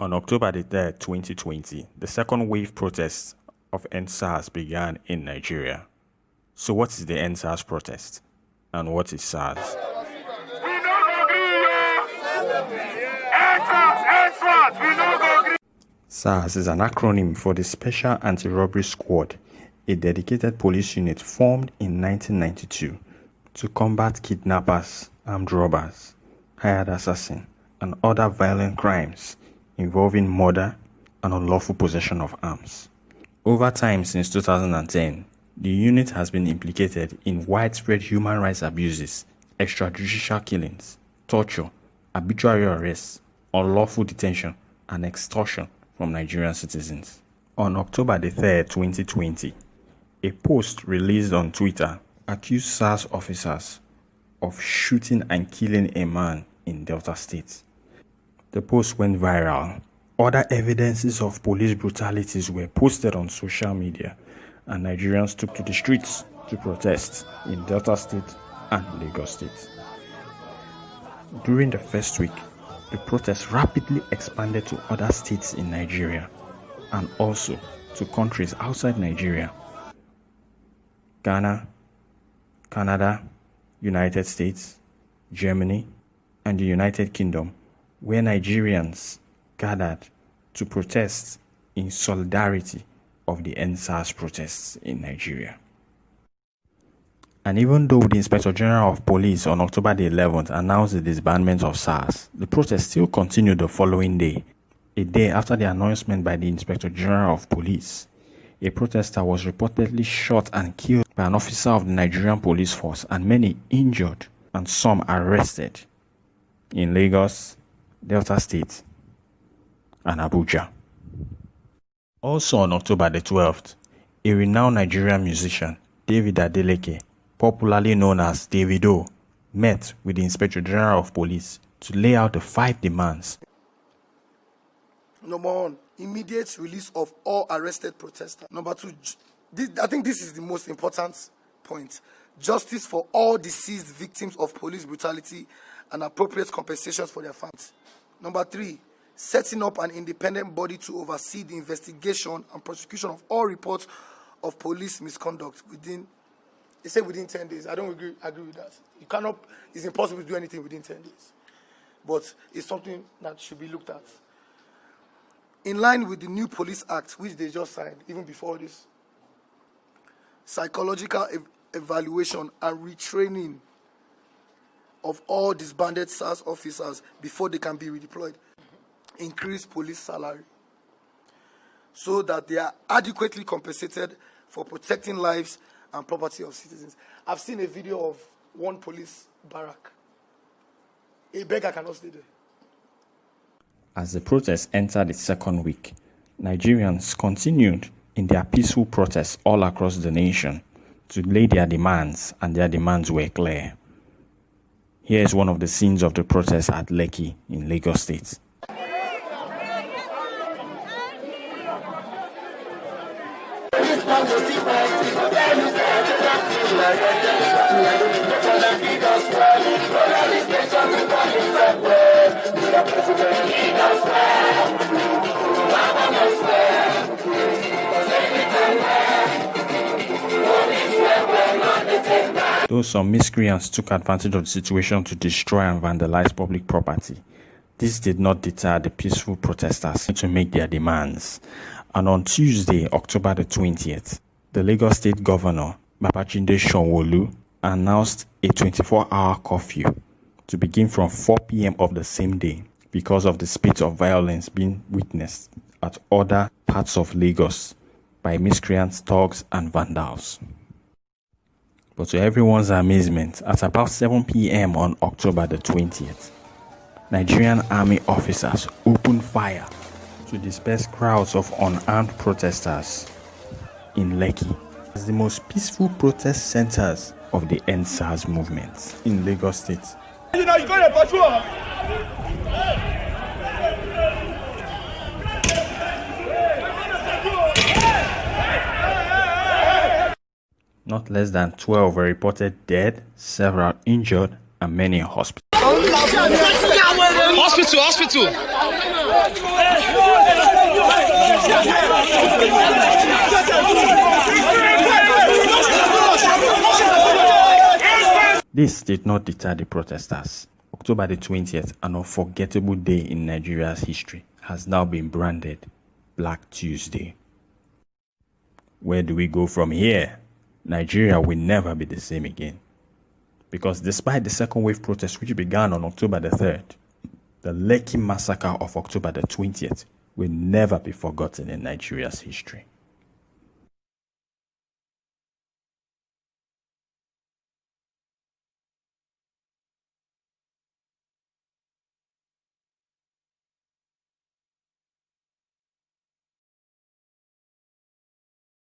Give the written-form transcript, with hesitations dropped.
On October the 3rd, 2020, the second wave protests of EndSARS began in Nigeria. So what is the EndSARS protest? And what is SARS? SARS is an acronym for the Special Anti-Robbery Squad, a dedicated police unit formed in 1992 to combat kidnappers, armed robbers, hired assassins, and other violent crimes involving murder and unlawful possession of arms. Over time since 2010, the unit has been implicated in widespread human rights abuses, extrajudicial killings, torture, arbitrary arrests, unlawful detention, and extortion from Nigerian citizens. On October the 3rd, 2020, a post released on Twitter accused SARS officers of shooting and killing a man in Delta State. The post went viral. Other evidences of police brutalities were posted on social media, and Nigerians took to the streets to protest in Delta State and Lagos State. During the first week, the protests rapidly expanded to other states in Nigeria and also to countries outside Nigeria: Ghana, Canada, United States, Germany, and the United Kingdom, where Nigerians gathered to protest in solidarity of the EndSARS protests in Nigeria. And even though the Inspector General of Police on October the 11th announced the disbandment of SARS, the protests still continued the following day, a day after the announcement by the Inspector General of Police. A protester was reportedly shot and killed by an officer of the Nigerian police force, and many injured and some arrested in Lagos, Delta State, and Abuja. Also on October the 12th, a renowned Nigerian musician, David Adeleke, popularly known as Davido, met with the Inspector General of Police to lay out the 5 demands. Number 1, immediate release of all arrested protesters. Number 2, I think this is the most important point: justice for all deceased victims of police brutality and appropriate compensations for their families. Number 3, setting up an independent body to oversee the investigation and prosecution of all reports of police misconduct within 10 days. I don't agree with that. You cannot, it's impossible to do anything within 10 days. But it's something that should be looked at. In line with the new Police Act, which they just signed, even before this, psychological evaluation and retraining of all disbanded SARS officers before they can be redeployed. Increase police salary so that they are adequately compensated for protecting lives and property of citizens. I've seen a video of one police barrack. A beggar cannot stay there. As the protests entered its second week, Nigerians continued in their peaceful protests all across the nation to lay their demands, and their demands were clear. Here is one of the scenes of the protests at Lekki in Lagos State. Though some miscreants took advantage of the situation to destroy and vandalize public property, this did not deter the peaceful protesters to make their demands. And on Tuesday, October the 20th, the Lagos State Governor, Babajide Sanwo-Olu, announced a 24-hour curfew to begin from 4 p.m. of the same day because of the spate of violence being witnessed at other parts of Lagos by miscreants, thugs, and vandals. But to everyone's amazement, at about 7 p.m. on October the 20th, Nigerian army officers opened fire to disperse crowds of unarmed protesters in Lekki, as the most peaceful protest centers of the EndSARS movement in Lagos State. You know, you got a patrol. Not less than 12 were reported dead, several injured, and many in hospital. Hospital. This did not deter the protesters. October the 20th, an unforgettable day in Nigeria's history, has now been branded Black Tuesday. Where do we go from here? Nigeria will never be the same again. Because despite the second wave protests which began on October the 3rd, the Lekki massacre of October the 20th will never be forgotten in Nigeria's history.